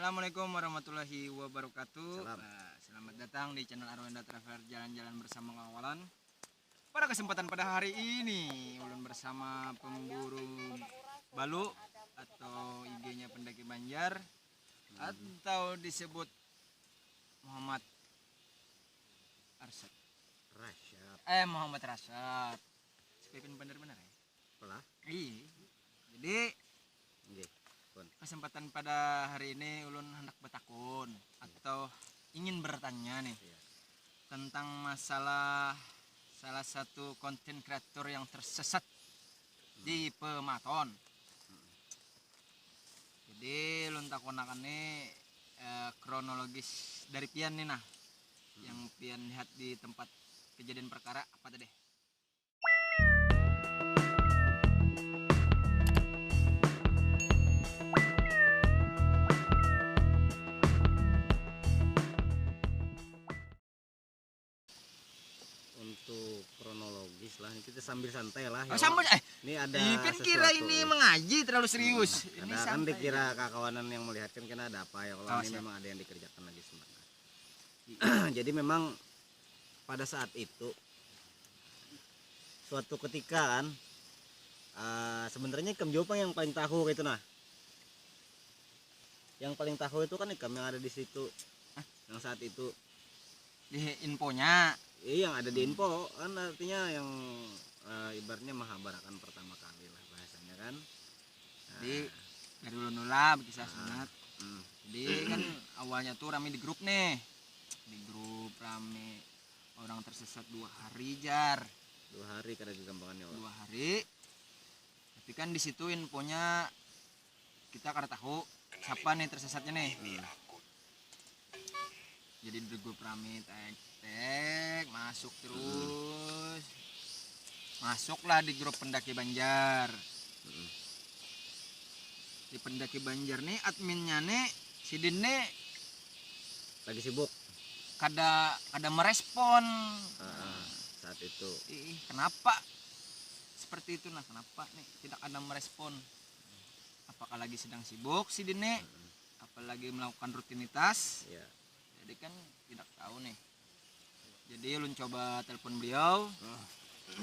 Assalamualaikum warahmatullahi wabarakatuh. Salam. Selamat datang di channel Arwenda Traveler Jalan-Jalan bersama Kawalan. Pada kesempatan pada hari ini, ulun bersama pemburu balu atau IG-nya pendaki Banjar atau disebut Muhammad Arsyad. Muhammad Rashad. Sepipin bener-bener ya? Pelah. Iya. Jadi Nggih. Pun. kesempatan pada hari ini ulun hendak bertakun atau ingin bertanya nih tentang masalah salah satu konten kreator yang tersesat di Pematon. Jadi ulun takonakan nih kronologis dari pian nih nah yang pian lihat di tempat kejadian perkara apa tadi? Untuk kronologis lah, kita sambil santai lah. Oh, sambut Ini ada kan kira sesuatu, ini ya. mengaji terlalu serius. Ini Ada kan santai. dikira kakawanan yang melihat kan kena ada apa ya, kalau Oh, ini siap. memang ada yang dikerjakan lagi sebenarnya. Jadi memang pada saat itu suatu ketika kan sebenarnya Ikam Jopang yang paling tahu gitu nah. Yang paling tahu itu kan Ikam yang ada di situ. Yang saat itu Di infonya yang ada di info kan artinya yang ibaratnya Mahabharatan pertama kali lah bahasanya kan. di dari nula berkisah sunat. Jadi kan awalnya tuh rame di grup nih, di grup rame orang tersesat 2 hari jar 2 hari kada kegampangannya 2 hari. Tapi kan di situ infonya kita kada tahu siapa nih tersesatnya nih. Jadi di grup rame tek masuk terus masuklah di grup pendaki Banjar. Di pendaki Banjar nih adminnya nih si Din nih lagi sibuk kada merespon. saat itu. Ih, kenapa seperti itu nah, kenapa nih tidak ada merespon? Apakah lagi sedang sibuk si Din nih? Apalagi melakukan rutinitas? Ya. Jadi kan tidak tahu nih. Jadi ulun coba telepon beliau.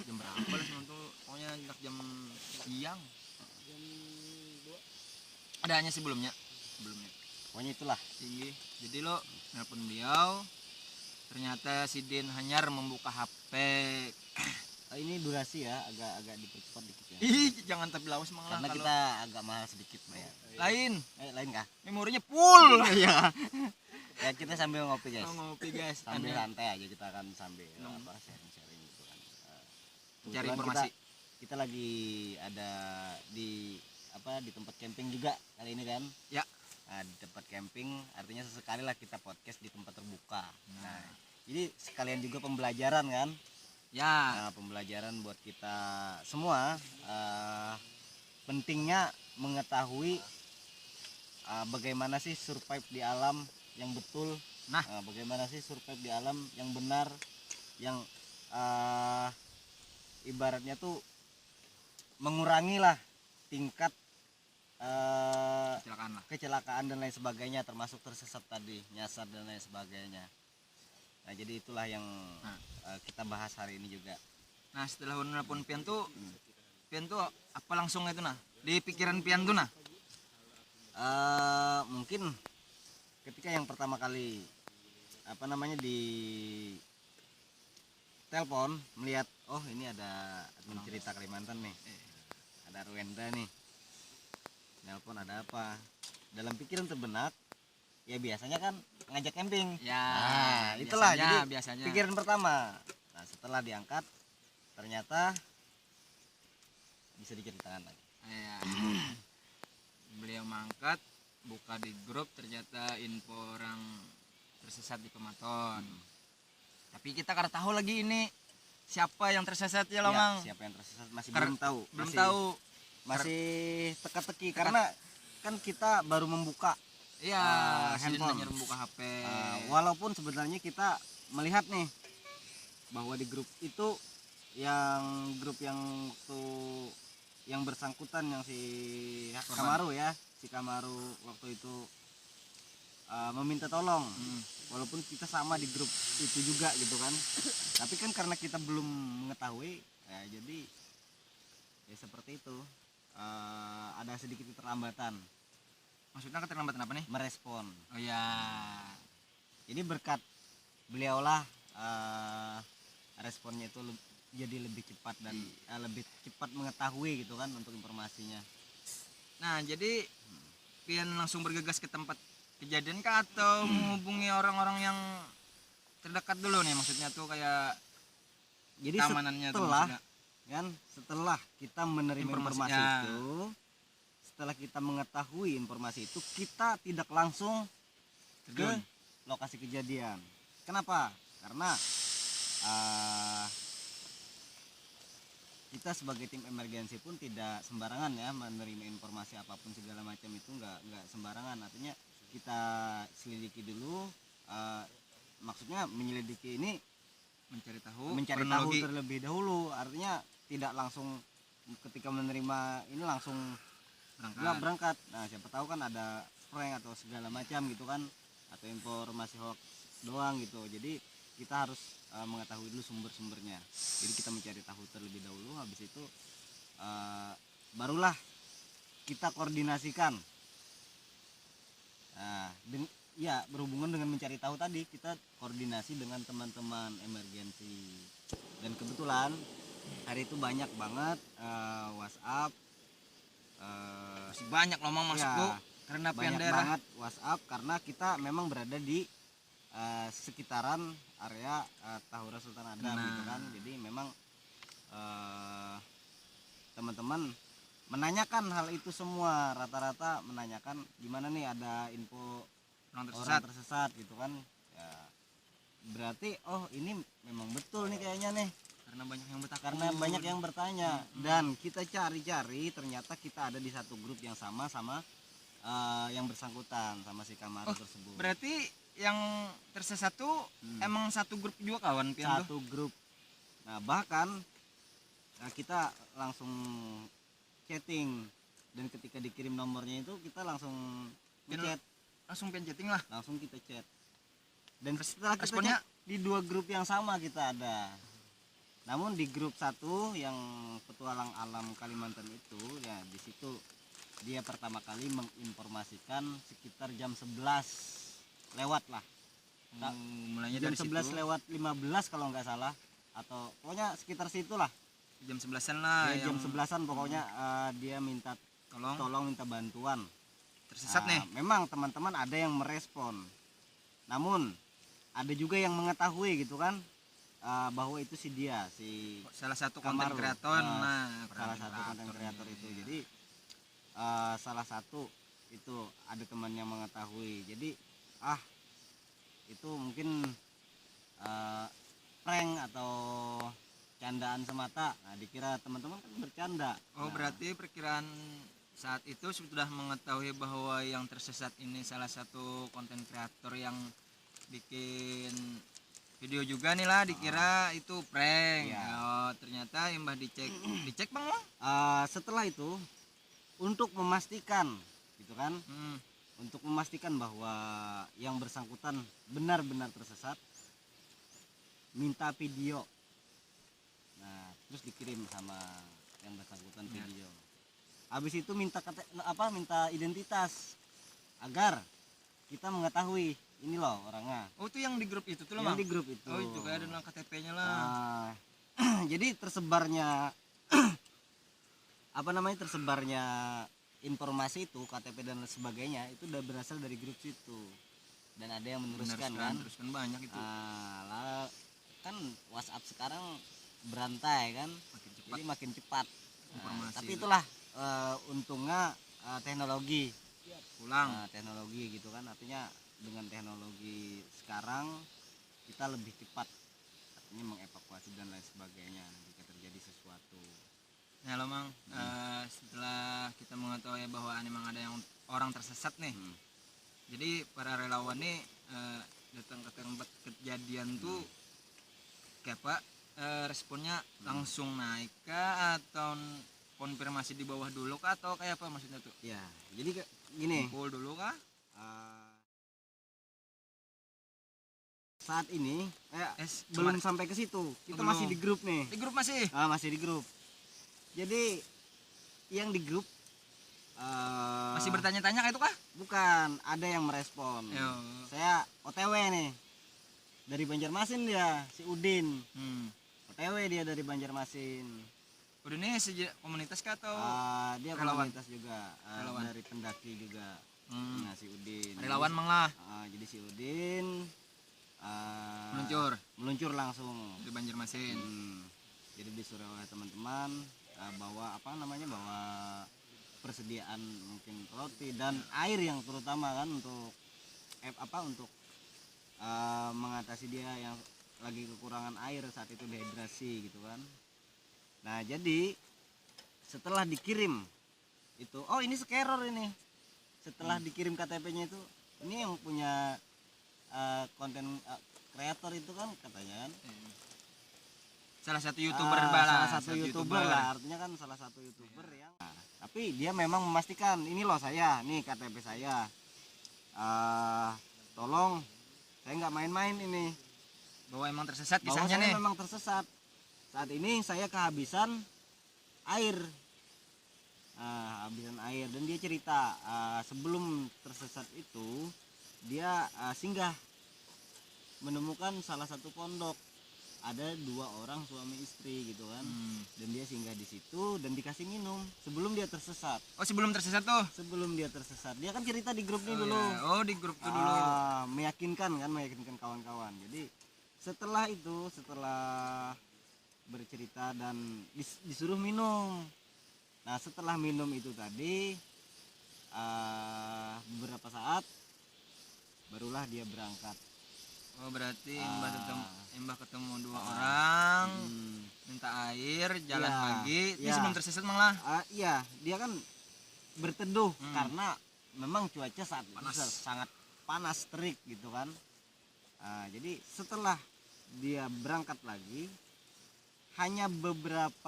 Jam berapa lah tuh? Pokoknya jam siang. Jam 2. Ada hanya sebelumnya. Pokoknya itulah. Iya. Jadi lo telepon beliau. Ternyata si Din hanyar membuka HP. Ini durasi ya agak dipercepat dikit ya. Ih, jangan tapi lawas mang lah Karena kalau kita agak mahal sedikit bayar. lain. Lain kah? Memorinya full. Iya. Ya kita sambil ngopi guys. Ngopi guys. Sambil Ada santai aja kita akan sambil sharing-sharing gitu kan. cari Kebetulan informasi. Kita lagi ada di di tempat camping juga kali ini kan. Ya. Nah, di tempat camping artinya sesekali lah kita podcast di tempat terbuka. Nah, jadi sekalian juga pembelajaran kan. Ya. Nah, pembelajaran buat kita semua pentingnya mengetahui bagaimana sih survive di alam yang betul. Nah, Bagaimana sih survive di alam yang benar, yang ibaratnya tuh mengurangi lah tingkat kecelakaan lah. kecelakaan dan lain sebagainya, termasuk tersesat tadi, nyasar dan lain sebagainya. Nah, jadi itulah yang kita bahas hari ini juga. Nah, setelah nelpon Pian tuh apa langsung itu nah? Di pikiran Pian tuh nah? Mungkin ketika yang pertama kali di telepon melihat ini ada admin cerita Kalimantan nih, ada Arwenda nih nelpon, ada apa, dalam pikiran terbenak ya biasanya kan ngajak camping Ya, itulah biasanya. pikiran pertama. Nah, setelah diangkat ternyata bisa diceritakan lagi. Ya. Beliau mangkat, buka di grup, ternyata info orang tersesat di Pematon. Tapi kita kada tahu lagi ini siapa yang tersesat ya loh, Mang. Siapa yang tersesat masih Belum belum tahu. masih teka-teki karena kan kita baru membuka Iya, handphone, hanya membuka HP. walaupun sebenarnya kita melihat nih bahwa di grup itu grup yang tuh yang bersangkutan yang si Kamaru ya, si Kamaru waktu itu meminta tolong, Hmm. walaupun kita sama di grup itu juga gitu kan. Tapi kan karena kita belum mengetahui, ya jadi ya seperti itu. Ada sedikit keterlambatan Maksudnya keterlambatan apa nih? merespon. Oh ya. Jadi berkat beliaulah responnya itu jadi lebih cepat dan lebih cepat mengetahui gitu kan untuk informasinya. Nah, jadi pian langsung bergegas ke tempat kejadian kah atau menghubungi orang-orang yang terdekat dulu nih, maksudnya tuh kayak Jadi keamanannya tuh setelah maksudnya. setelah kita menerima informasi Informasinya. itu, setelah kita mengetahui informasi itu, kita tidak langsung ke Terjun. lokasi kejadian. Kenapa? Karena kita sebagai tim emergensi pun tidak sembarangan ya menerima informasi apapun segala macam itu, nggak sembarangan. Artinya kita selidiki dulu, maksudnya menyelidiki ini Mencari tahu mencari tahu kronologi. terlebih dahulu. Artinya tidak langsung ketika menerima ini langsung nggak berangkat. Nah, siapa tahu kan ada prank atau segala macam gitu kan, atau informasi hoax doang gitu. Jadi kita harus mengetahui dulu sumber-sumbernya. Jadi kita mencari tahu terlebih dahulu, habis itu barulah kita koordinasikan. Nah, ya berhubungan dengan mencari tahu tadi, kita koordinasi dengan teman-teman emergensi. Dan kebetulan hari itu banyak banget WhatsApp, Masih banyak lomang masuk ya, tuh karena pian banyak daerah. banget WhatsApp karena kita memang berada di sekitaran area Tahura Sultan Adam gitu kan. Jadi memang teman-teman menanyakan hal itu semua, rata-rata menanyakan gimana nih ada info Orang orang tersesat. tersesat gitu kan. Ya, berarti oh ini memang betul nih kayaknya nih, Karena banyak yang bertakut. karena banyak yang bertanya. Dan kita cari-cari ternyata kita ada di satu grup yang sama yang bersangkutan sama si Kamaru tersebut. Berarti yang tersesat tuh emang satu grup juga kawan pian tuh. Satu grup. Nah, bahkan kita langsung chatting, dan ketika dikirim nomornya itu kita langsung ngechat, Langsung pian chatting lah. langsung kita chat. Dan setelah kita responnya? chat, di dua grup yang sama kita ada. Namun di grup satu yang petualang alam Kalimantan itu, ya di situ dia pertama kali menginformasikan sekitar jam 11 lewat lah. Mulainya Jam dari 11 situ. lewat 15 kalau nggak salah, atau pokoknya sekitar situlah. Jam 11-an lah Ya, jam yang 11-an pokoknya dia minta tolong minta bantuan. tersesat nih. Memang teman-teman ada yang merespon, namun ada juga yang mengetahui gitu kan, bahwa itu si Salah satu konten Kamaru. kreator. Salah satu konten kreator itu. Jadi salah satu itu ada teman yang mengetahui. Jadi itu mungkin prank atau candaan semata. Nah, dikira teman-teman kan bercanda. Oh, berarti perkiraan saat itu sudah mengetahui bahwa yang tersesat ini salah satu konten kreator yang bikin video juga nih lah, dikira itu prank. Iya. Oh, ternyata imbah dicek bang Wang. Setelah itu untuk memastikan gitu kan, Hmm. untuk memastikan bahwa yang bersangkutan benar-benar tersesat, minta video. Nah, terus dikirim sama yang bersangkutan video. Habis itu minta identitas agar kita mengetahui ini loh orangnya. Oh, itu yang di grup itu tuh loh Yang bang. di grup itu. Oh, itu kayak ada nama KTP-nya lah. Jadi tersebarnya tersebarnya informasi itu, KTP dan sebagainya itu udah berasal dari grup situ. Dan ada yang meneruskan kan. Teruskan banyak itu. Lah kan WhatsApp sekarang berantai kan, Makin cepat. jadi makin cepat Informasi tapi itu. itulah untungnya teknologi Pulang. teknologi gitu kan. Artinya dengan teknologi sekarang kita lebih cepat, artinya mengevakuasi dan lain sebagainya jika terjadi sesuatu. Nah lo mang, setelah kita mengetahui bahwa memang ada yang orang tersesat nih, jadi para relawan nih datang ke tempat kejadian tuh kayak apa, responnya langsung naik kah atau konfirmasi di bawah dulu kah atau kayak apa maksudnya tuh? Ya jadi gini, Kumpul dulu kah? eh, saat ini Cuma belum sampai ke situ. Kita belum. masih di grup nih. di grup masih. Masih di grup. Jadi yang di grup Masih bertanya-tanya kayak itu kah? bukan, ada yang merespon. Yo. Saya OTW nih. Dari Banjarmasin dia, si Udin. OTW dia dari Banjarmasin. Udah nih komunitas kah atau Dia relawan? komunitas juga, Relawan. dari pendaki juga. Hmm. Nah, si Udin. relawan mang lah Jadi si Udin meluncur langsung. di Banjarmasin. Jadi disuruh oleh teman-teman bawa bawa persediaan mungkin roti dan air yang terutama kan untuk mengatasi dia yang lagi kekurangan air saat itu dehidrasi gitu kan. Nah, jadi setelah dikirim itu, ini skeror ini. Setelah dikirim KTP-nya itu, ini yang punya konten kreator itu kan katanya kan. Salah satu youtuber Salah satu youtuber lah, artinya kan salah satu youtuber yang tapi dia memang memastikan ini loh saya, nih KTP saya. Tolong saya nggak main-main ini. bahwa emang tersesat Bahwa kisahnya saya nih. memang tersesat. Saat ini saya kehabisan air. Habisan air dan dia cerita sebelum tersesat itu dia singgah menemukan salah satu pondok, ada 2 orang suami istri gitu kan. Dan dia singgah di situ dan dikasih minum sebelum dia tersesat. Sebelum tersesat tuh. Sebelum dia tersesat dia kan cerita di grup ini Oh, dulu. ya. Di grup tuh dulu. Meyakinkan kawan-kawan. Jadi setelah bercerita dan disuruh minum. Nah, setelah minum itu tadi beberapa saat barulah dia berangkat. Berarti Mbah ketemu 2 orang, minta air, jalan Iya, lagi. Ini iya. sebelum tersesat mang lah. Iya, dia kan berteduh karena memang cuaca saat itu Panas. sangat panas terik gitu kan. Jadi setelah dia berangkat lagi, hanya beberapa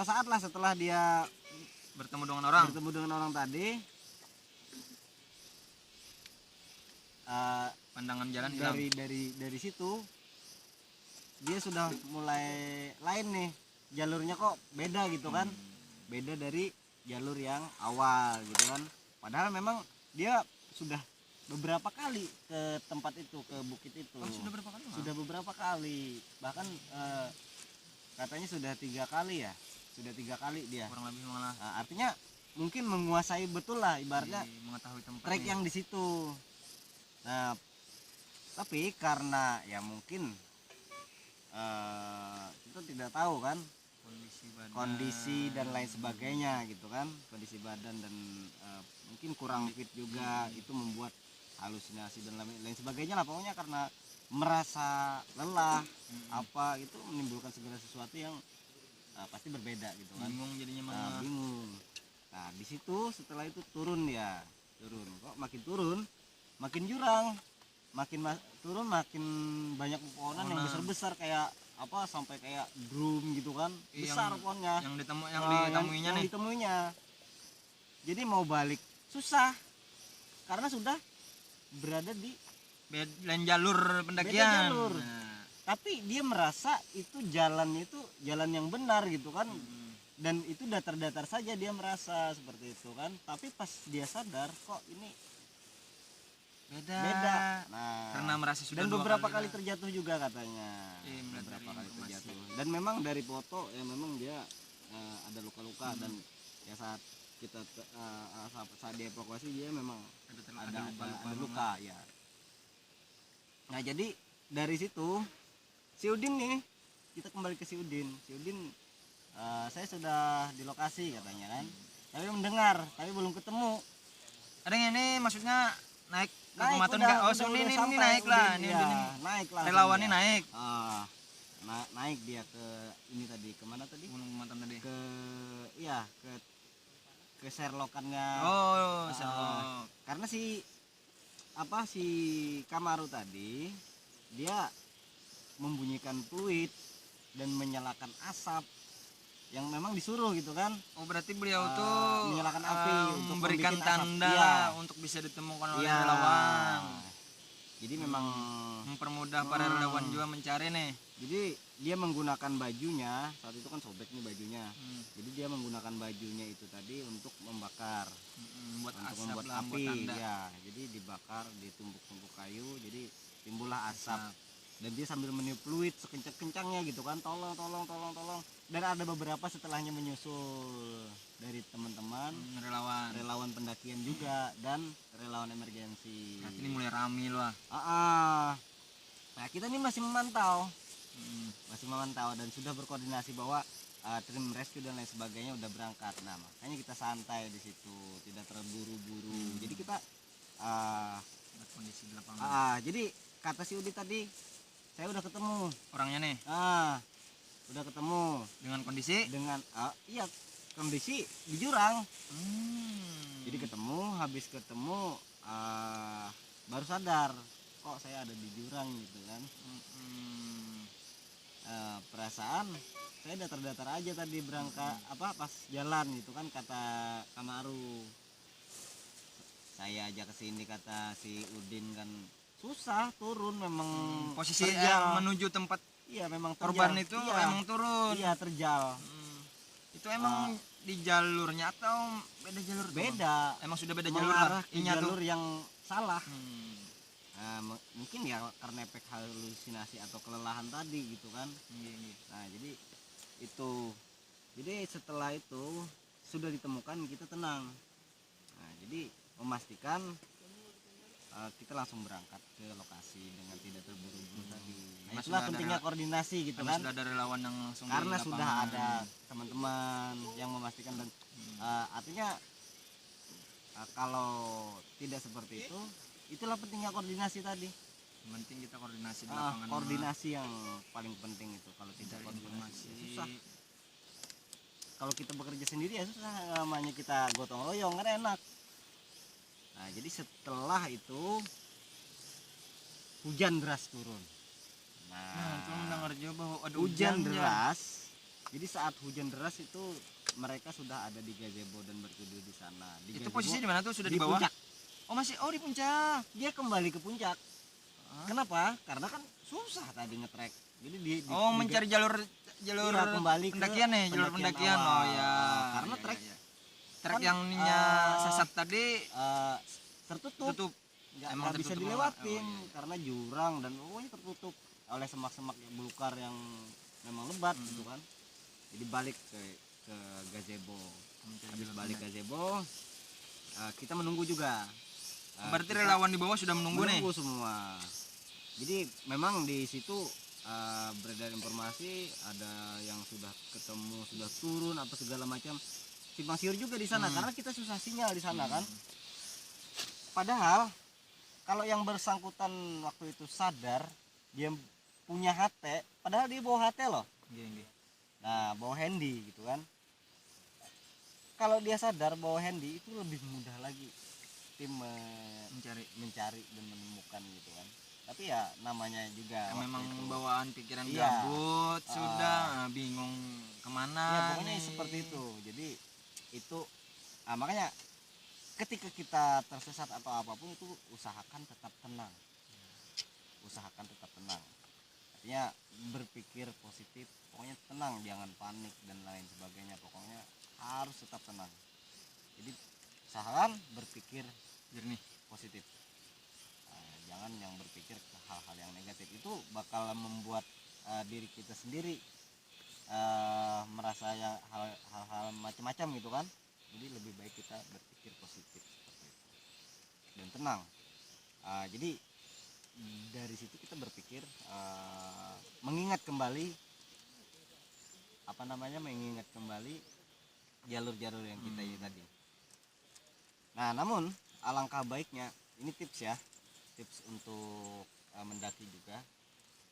saat lah setelah dia Bertemu dengan orang. bertemu dengan orang tadi, Pandangan jalan hilang. dari situ dia sudah mulai lain nih, jalurnya kok beda gitu kan. Beda dari jalur yang awal gitu kan. Padahal memang dia sudah beberapa kali ke tempat itu, ke bukit itu. Sudah berapa kali? Sudah beberapa kali, bahkan katanya sudah 3 kali ya, sudah 3 kali dia. Kurang lebih malah. Artinya mungkin menguasai betul lah ibaratnya mengetahui tempat. trek yang di situ. Nah, tapi karena ya mungkin kita tidak tahu kan kondisi dan lain sebagainya gitu kan, kondisi badan dan mungkin kurang fit juga, itu membuat halusinasi dan lain sebagainya lah pokoknya, karena merasa lelah apa itu menimbulkan segala sesuatu yang pasti berbeda gitu kan. Bingung jadinya Bingung. Nah, di situ setelah itu turun kok makin turun makin jurang, turun makin banyak pepohonan yang besar-besar kayak sampai kayak drum gitu kan, besar pohonnya yang ditemuinya nih. ditemuinya. Jadi mau balik susah karena sudah berada di lain jalur pendakian. beda jalur. Tapi dia merasa itu jalannya itu jalan yang benar gitu kan. Dan itu datar-datar saja dia merasa seperti itu kan. Tapi pas dia sadar kok ini beda. Nah, karena merasa sudah dan 2 beberapa kali terjatuh juga katanya. Beberapa kali terjatuh. Dan memang dari foto ya memang dia ada luka-luka dan ya saat kita saat dievakuasi dia memang ada luka ya. Nah, jadi dari situ si Udin nih, kita kembali ke si Udin. Saya sudah di lokasi katanya kan. Tapi mendengar, tapi belum ketemu. Ada yang ini maksudnya naik Naik ini naik lah. Naik lah. Relawannya naik. Naik dia ke ini tadi, kemana tadi? Gunung Pematang tadi. Ke Sherlockannya. Sherlock. Karena si Kamaru tadi dia membunyikan fluid dan menyalakan asap yang memang disuruh gitu kan. Berarti beliau tuh menyalakan api untuk memberikan membikin asap. tanda Iya. untuk bisa ditemukan oleh relawan. Jadi memang Mempermudah para relawan juga mencari nih. jadi dia menggunakan bajunya, saat itu kan sobek nih bajunya. Hmm. Jadi dia menggunakan bajunya itu tadi untuk membakar, Buat untuk asap membuat lah, buat api. tanda. Ya, jadi dibakar, ditumbuk-tumbuk kayu, jadi timbullah asap. Asap. Dan dia sambil meniup fluid sekencang-kencangnya gitu kan, tolong tolong tolong tolong. Dan ada beberapa setelahnya menyusul dari teman-teman Relawan. relawan pendakian juga dan relawan emergensi. Berarti ini mulai rame loh. Nah, kita ini masih memantau, Hmm. dan sudah berkoordinasi bahwa tim rescue dan lain sebagainya udah berangkat. Nah, makanya kita santai di situ, tidak terburu-buru. Jadi kita Buat kondisi di lapangan. jadi kata si Udi tadi, saya udah ketemu. Orangnya nih Udah ketemu dengan kondisi. dengan iya, kondisi di jurang. Jadi Hmm. ketemu, habis ketemu baru sadar kok saya ada di jurang gitu kan. Hmm. Perasaan saya datar-datar aja tadi berangkat pas jalan gitu kan, kata Kamaru. Saya aja kesini, kata si Udin kan susah turun, memang Posisi terjal. menuju tempat Iya, memang korban terjal. itu Iya, emang turun. iya terjal. Hmm. Itu emang di jalurnya atau beda jalur tuh, Bang? Beda, Emang sudah beda jalur mengarah lah. ke Inya tuh. jalur yang salah. Mungkin ya karena efek halusinasi atau kelelahan tadi gitu kan. Iya. Nah, jadi itu, jadi setelah itu sudah ditemukan, kita tenang. Nah, jadi memastikan kita langsung berangkat ke lokasi dengan tidak terburu-buru tadi. Nah, Karena itulah sudah ada pentingnya koordinasi gitu Karena kan, sudah ada relawan yang langsung di karena sudah lapangan. ada teman-teman yang memastikan. Dan artinya kalau tidak seperti itu, itulah pentingnya koordinasi tadi. Yang penting kita koordinasi di lapangan. Koordinasi yang paling penting itu. Kalau tidak Cari koordinasi informasi. ya susah. Kalau kita bekerja sendiri ya susah, namanya kita gotong royong kan enak. Nah, jadi setelah itu hujan deras turun. Nah, itu mendengar juga bahwa ada hujan hujannya. deras. Jadi saat hujan deras itu mereka sudah ada di gazebo dan berteduh di sana. Di Itu gazebo, posisinya di mana tuh? Sudah di di bawah? puncak. Oh, masih di puncak. Dia kembali ke puncak. Hah? Kenapa? Karena kan susah tadi ngetrek. Jadi Mencari jalur iya, kembali ke pendakian nih, jalur pendakian. awal. Oh ya. Karena Iya, trek iya. Trek kan, yang ininya sesat tadi tertutup, tutup. nggak Emang bisa tertutup dilewatin. oh, iya. Karena jurang dan pokoknya tertutup oleh semak-semak belukar yang memang lebat gitu kan. Jadi balik ke gazebo. Mencari Habis jalur balik pendakian. gazebo, kita menunggu juga. Berarti Kita relawan di bawah sudah menunggu nih. semua. Jadi memang di situ beredar informasi ada yang sudah ketemu, sudah turun apa segala macam. Simpang siur juga di sana karena kita susah sinyal di sana kan. Padahal kalau yang bersangkutan waktu itu sadar, dia punya HT, padahal dia bawa HT loh. Iya. Nah, bawa handy gitu kan. Kalau dia sadar bawa handy itu lebih mudah lagi tim mencari dan menemukan gitu kan. Tapi ya namanya juga waktu Memang itu. bawaan pikiran Iya. gabut sudah bingung kemana Ya pokoknya nih. seperti itu. Jadi itu makanya ketika kita tersesat atau apapun itu usahakan tetap tenang. Usahakan tetap tenang. Artinya berpikir positif, pokoknya tenang, jangan panik dan lain sebagainya. Pokoknya harus tetap tenang. Jadi usahakan berpikir jernih. positif. Jangan yang berpikir ke hal-hal yang negatif, itu bakal membuat diri kita sendiri merasa yang hal-hal macam-macam gitu kan. Jadi lebih baik kita berpikir positif seperti itu dan tenang. Jadi dari situ kita berpikir mengingat kembali jalur-jalur yang kita ini tadi. Nah, namun alangkah baiknya, ini tips ya, tips untuk mendaki juga.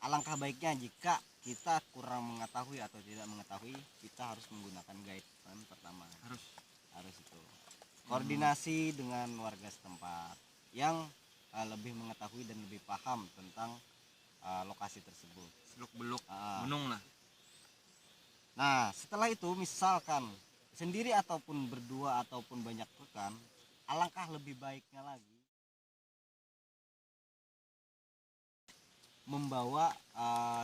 Alangkah baiknya jika kita kurang mengetahui atau tidak mengetahui, kita harus menggunakan guide kan, pertama. Harus itu. Koordinasi dengan warga setempat yang lebih mengetahui dan lebih paham tentang lokasi tersebut. Seluk-beluk gunung lah. Nah, setelah itu misalkan sendiri ataupun berdua ataupun banyak rekan, alangkah lebih baiknya lagi membawa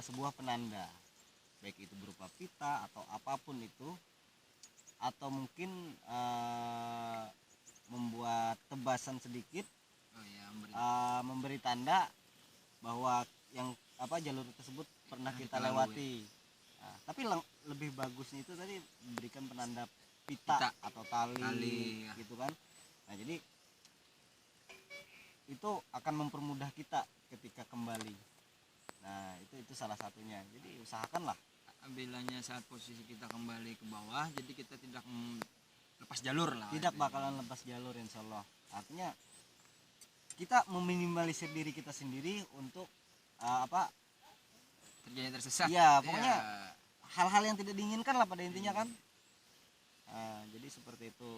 sebuah penanda, baik itu berupa pita atau apapun itu, atau mungkin membuat tebasan sedikit, Oh ya, memberi memberi tanda bahwa yang jalur tersebut pernah kita kita lalui. lewati. Nah, tapi lebih bagusnya itu tadi memberikan penanda pita, Pita. atau tali, Tali, ya. gitu kan. Nah, jadi itu akan mempermudah kita ketika kembali. Nah, itu salah satunya. Jadi usahakanlah. bilanya saat posisi kita kembali ke bawah, jadi kita tidak lepas jalur lah. Tidak bakalan lepas jalur, insya Allah. Artinya kita meminimalisir diri kita sendiri untuk Terjadi tersesat. Iya, pokoknya Ya. hal-hal yang tidak diinginkan lah pada intinya kan. Nah, jadi seperti itu.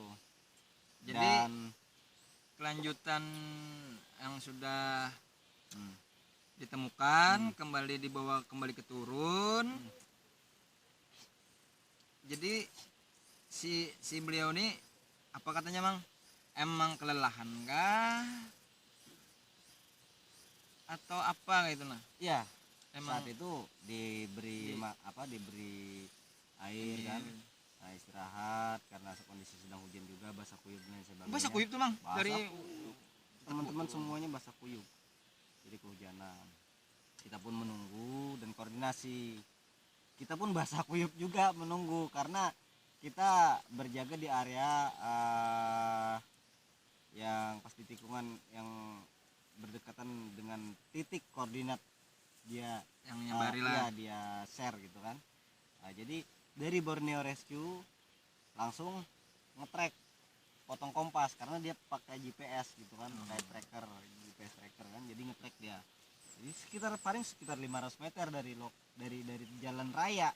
Jadi Dan kelanjutan yang sudah hmm, ditemukan kembali dibawa kembali ke turun. Jadi si beliau ini apa katanya, Mang? Emang kelelahan kah? Atau apa gitu nah? ya Emang saat itu diberi diberi air kan. Nah, istirahat karena kondisi sedang hujan juga, basah kuyup dan sebagainya. basah kuyup tuh, Mang. Basah Dari teman-teman semuanya basah kuyup, jadi kehujanan. Kita pun menunggu dan koordinasi, kita pun basah kuyup juga menunggu karena kita berjaga di area yang pas di tikungan yang berdekatan dengan titik koordinat dia yang nyabari lah. iya, dia share gitu kan. Nah, jadi dari Borneo Rescue langsung ngetrack, potong kompas karena dia pakai GPS gitu kan, pakai tracker, GPS tracker kan, jadi ngetrack dia. Jadi sekitar 500 meter dari jalan raya.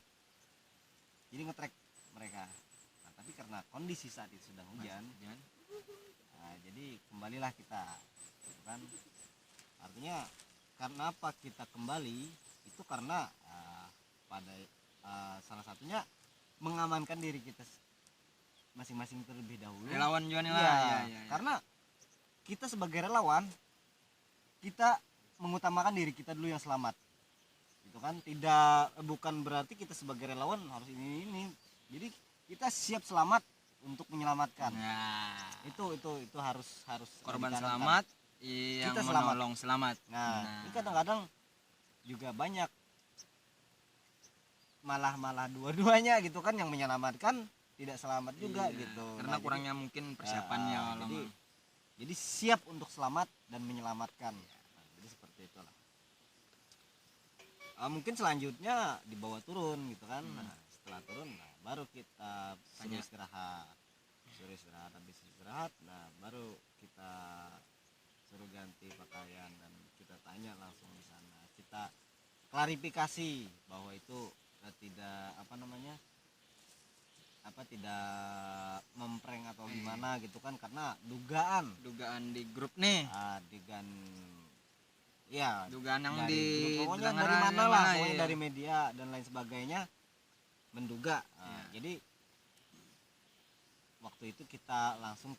Jadi ngetrack mereka. Nah, tapi karena kondisi saat itu sedang hujan, nah, jadi kembalilah kita gitu kan. Artinya karena apa kita kembali itu karena pada salah satunya mengamankan diri kita masing-masing terlebih dahulu. Relawan juga nih lah. Iya, Ya. karena kita sebagai relawan kita mengutamakan diri kita dulu yang selamat gitu kan. Bukan berarti kita sebagai relawan harus ini. Jadi kita siap selamat untuk menyelamatkan. Nah, Itu harus korban ditanamkan. selamat, yang Kita selamat. menolong selamat. Nah, ini kadang-kadang juga banyak malah dua-duanya gitu kan, yang menyelamatkan tidak selamat juga Iya, gitu. karena Nah, kurangnya mungkin persiapannya kalau jadi siap untuk selamat dan menyelamatkan. Nah, jadi seperti itulah. Mungkin selanjutnya dibawa turun gitu kan. Nah, setelah turun, nah, baru kita suruh istirahat. Habis istirahat, nah baru kita suruh ganti pakaian dan kita tanya langsung di sana. Kita klarifikasi bahwa itu tidak tidak mempreng atau gimana gitu kan, karena dugaan di grup nih. adegan ya Dugaan yang dari di grup, pokoknya dengar dari mana yang lah, mana, pokoknya iya. dari media dan lain sebagainya menduga. Jadi waktu itu kita langsung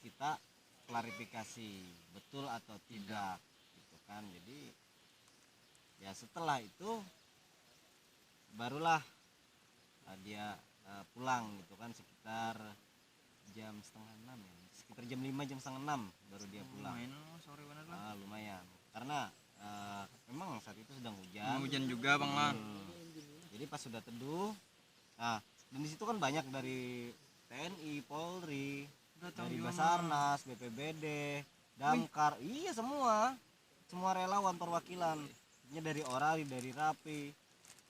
klarifikasi betul atau tidak gitu kan. Jadi ya setelah itu barulah dia pulang gitu kan, sekitar jam setengah 6 ya, sekitar jam 5 jam setengah 6 baru dia pulang. Sore bener lah. Lumayan karena memang saat itu sedang hujan. Hujan juga, Bang lah. Jadi pas sudah teduh, nah dan di situ kan banyak dari TNI, Polri, dari Basarnas, BPBD, Damkar, iya semua relawan perwakilan, dari Orali, dari Rapi,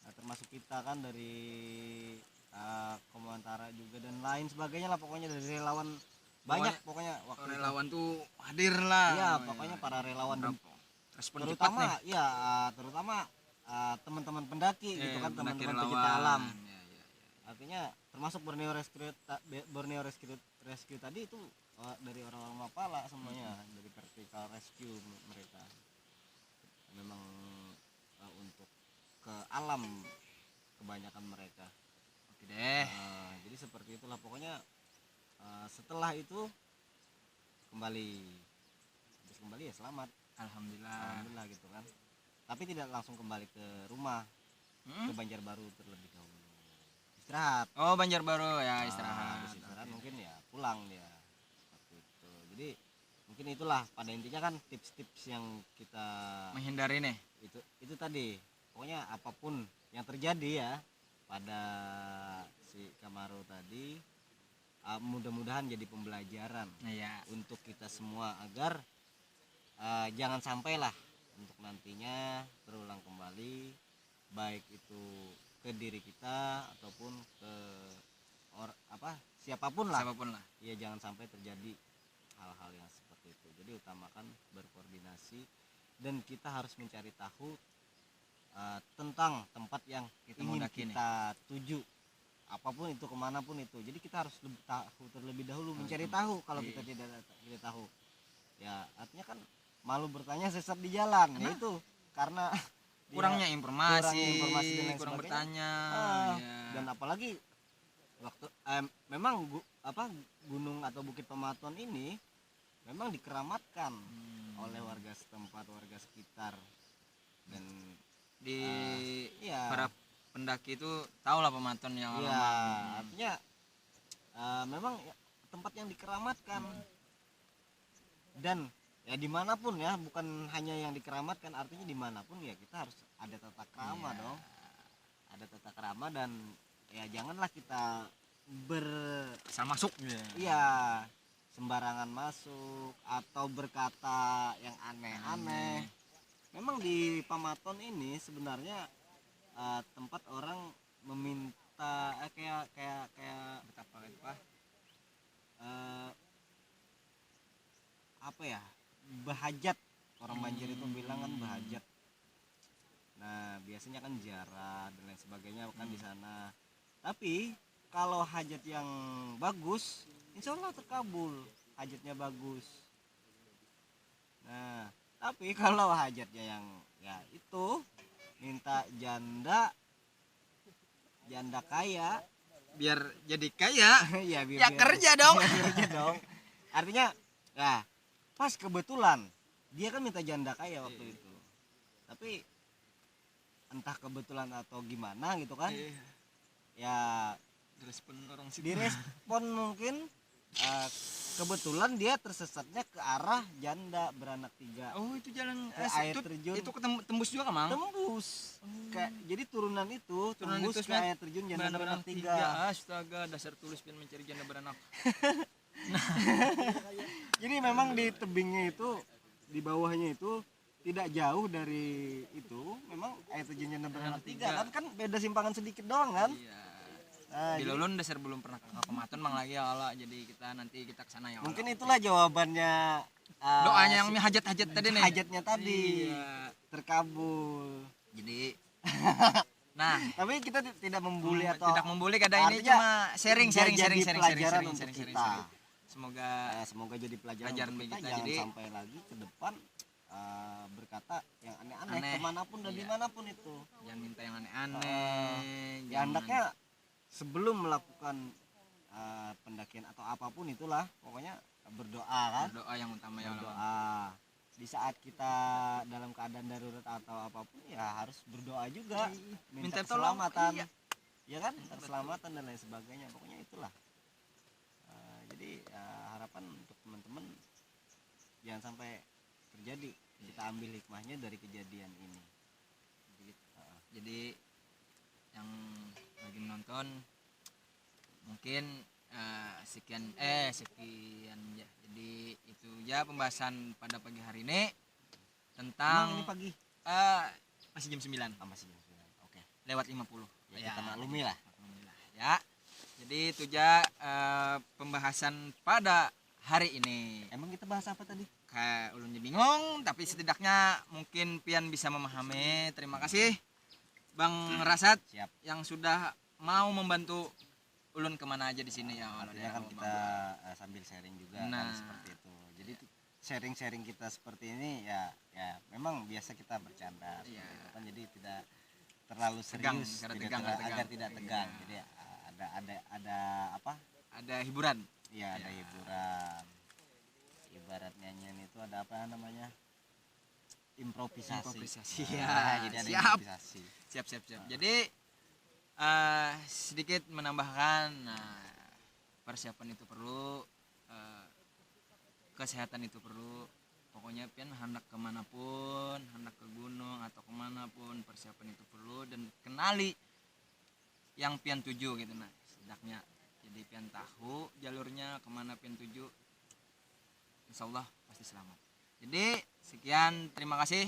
nah, termasuk kita kan dari Komantara juga dan lain sebagainya lah, pokoknya dari relawan banyak pokoknya waktu relawan tuh hadir lah. Iya, pokoknya para relawan dan respon terutama cepat nih. ya terutama teman-teman pendaki gitu kan, pendaki teman-teman relawan. pecinta alam. Ya. Artinya termasuk Borneo Rescue tadi itu dari orang-orang Mapala semuanya, dari vertical rescue mereka. Memang untuk ke alam kebanyakan mereka. Oke deh. Jadi seperti itulah pokoknya. Setelah itu kembali ya selamat, Alhamdulillah gitu kan. tapi tidak langsung kembali ke rumah, ke Hmm? Banjarbaru terlebih dahulu istirahat. Oh, Banjarbaru ya Nah, istirahat. habis istirahat mungkin ya pulang dia seperti itu. Jadi mungkin itulah pada intinya kan tips-tips yang kita Menghindari nih. itu tadi, pokoknya apapun yang terjadi ya pada si Kamaru tadi, mudah-mudahan jadi pembelajaran Nah, ya. untuk kita semua agar jangan sampailah untuk nantinya berulang kembali, baik itu ke diri kita ataupun ke siapapun lah. Siapapun lah. Ya jangan sampai terjadi hal-hal yang seperti itu. Jadi utamakan berkoordinasi dan kita harus mencari tahu tentang tempat yang Kita mau ingin daki nih. kita tuju, apapun itu, kemanapun itu. Jadi kita harus tahu terlebih dahulu, Harus mencari tahu. tahu. Kalau Iya. kita tidak tahu, ya artinya kan malu bertanya sesat di jalan. Karena Ya itu karena dia Kurangnya informasi, kurang informasi dan lain kurang sebagainya. bertanya. Ya. Dan apalagi waktu memang gunung atau Bukit Pematuan ini memang dikeramatkan oleh warga setempat, warga sekitar, dan Di iya para pendaki itu tahu lah Pematuan yang iya lama. artinya memang tempat yang dikeramatkan, dan ya dimanapun ya, bukan hanya yang dikeramatkan, artinya dimanapun ya kita harus ada tata krama Iya. dong, ada tata krama, dan ya janganlah kita Asal masuk. iya sembarangan masuk atau berkata yang aneh-aneh. Memang di Pamaton ini sebenarnya tempat orang meminta kayak Betapa itu Pak? eh, apa ya, bahajat, orang Banjar itu bilang kan bahajat. Nah biasanya kan ziarah dan lain sebagainya kan di sana. Tapi kalau hajat yang bagus, insya Allah terkabul, hajatnya bagus. Nah tapi kalau hajatnya yang ya itu minta janda kaya Biar jadi kaya, ya ya kerja dong. kerja dong. Artinya nah pas kebetulan dia kan minta janda kaya waktu itu, tapi entah kebetulan atau gimana gitu kan, ya Respon orang sih. direspon mungkin kebetulan dia tersesatnya ke arah janda beranak 3, Oh, itu jalan ke air terjun. Itu tembus juga, Mang. Tembus jadi turunan itu Turunan tembus itu ke air terjun janda beranak 3. Astaga, dasar tulus pian mencari janda beranak. Jadi memang di tebingnya itu, di bawahnya itu tidak jauh dari itu, memang air terjun janda beranak 3 kan beda simpangan sedikit doang kan. Iya. Nah, Di jadi Lulun dasar belum pernah ke Pematuan, Mang, lagi ya Allah. Jadi kita nanti kita ke sana ya Allah. mungkin itulah jawabannya, Doanya yang hajat-hajat tadi nih. hajatnya tadi Iya. terkabul. Jadi nah, Tapi kita tidak membuli atau tidak membuli, ada ini artinya cuma sharing. jadi pelajaran untuk kita. Semoga Semoga jadi pelajaran Pelajaran untuk bagi kita, kita. jangan Jadi sampai lagi ke depan berkata yang aneh-aneh Aneh. kemanapun dan Iya. dimanapun itu. jangan minta yang aneh-aneh. Ya hendaknya sebelum melakukan pendakian atau apapun itulah, pokoknya berdoa kan, berdoa yang utama ya Allah. berdoa. Di saat kita dalam keadaan darurat atau apapun ya harus berdoa juga, minta tolong. keselamatan, Iya. ya kan, keselamatan dan lain sebagainya. Pokoknya itulah. Jadi harapan untuk teman-teman jangan sampai terjadi, kita ambil hikmahnya dari kejadian ini. Jadi yang lagi menonton mungkin sekian ya. Jadi itu ya pembahasan pada pagi hari ini Emang tentang ini pagi masih jam 9 masih jam 9. Oke. lewat 50. Ya, kita maklumi lah. Alhamdulillah ya. Jadi itu ya pembahasan pada hari ini. Emang kita bahas apa tadi? Kayak ulun jadi bingung, tapi setidaknya mungkin pian bisa memahami. Terima kasih Bang Rasad Siap. yang sudah mau membantu ulun kemana aja di sini ya. Artinya kan kita sambil sharing juga Nah. kan, seperti itu. Jadi sharing-sharing kita seperti ini ya memang biasa kita bercanda. Iya. Seperti itu kan, jadi tidak terlalu Tegang, serius, karena tidak tegang, agar tidak tegang. Iya. Jadi ada apa? Ada hiburan. Ya ada Ya. hiburan. Ibarat nyanyian itu ada apa namanya? improvisasi. Improvisasi. Nah, Ya, jadi ada siap. improvisasi. Siap. Jadi sedikit menambahkan, persiapan itu perlu, kesehatan itu perlu. Pokoknya pian hendak kemanapun, hendak ke gunung atau kemanapun, persiapan itu perlu, dan kenali yang pian tuju gitu. Nah setidaknya jadi pian tahu jalurnya kemana pian tuju, insya Allah pasti selamat. Jadi sekian, terima kasih.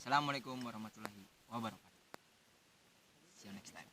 Assalamualaikum warahmatullahi wabarakatuh. See you next time.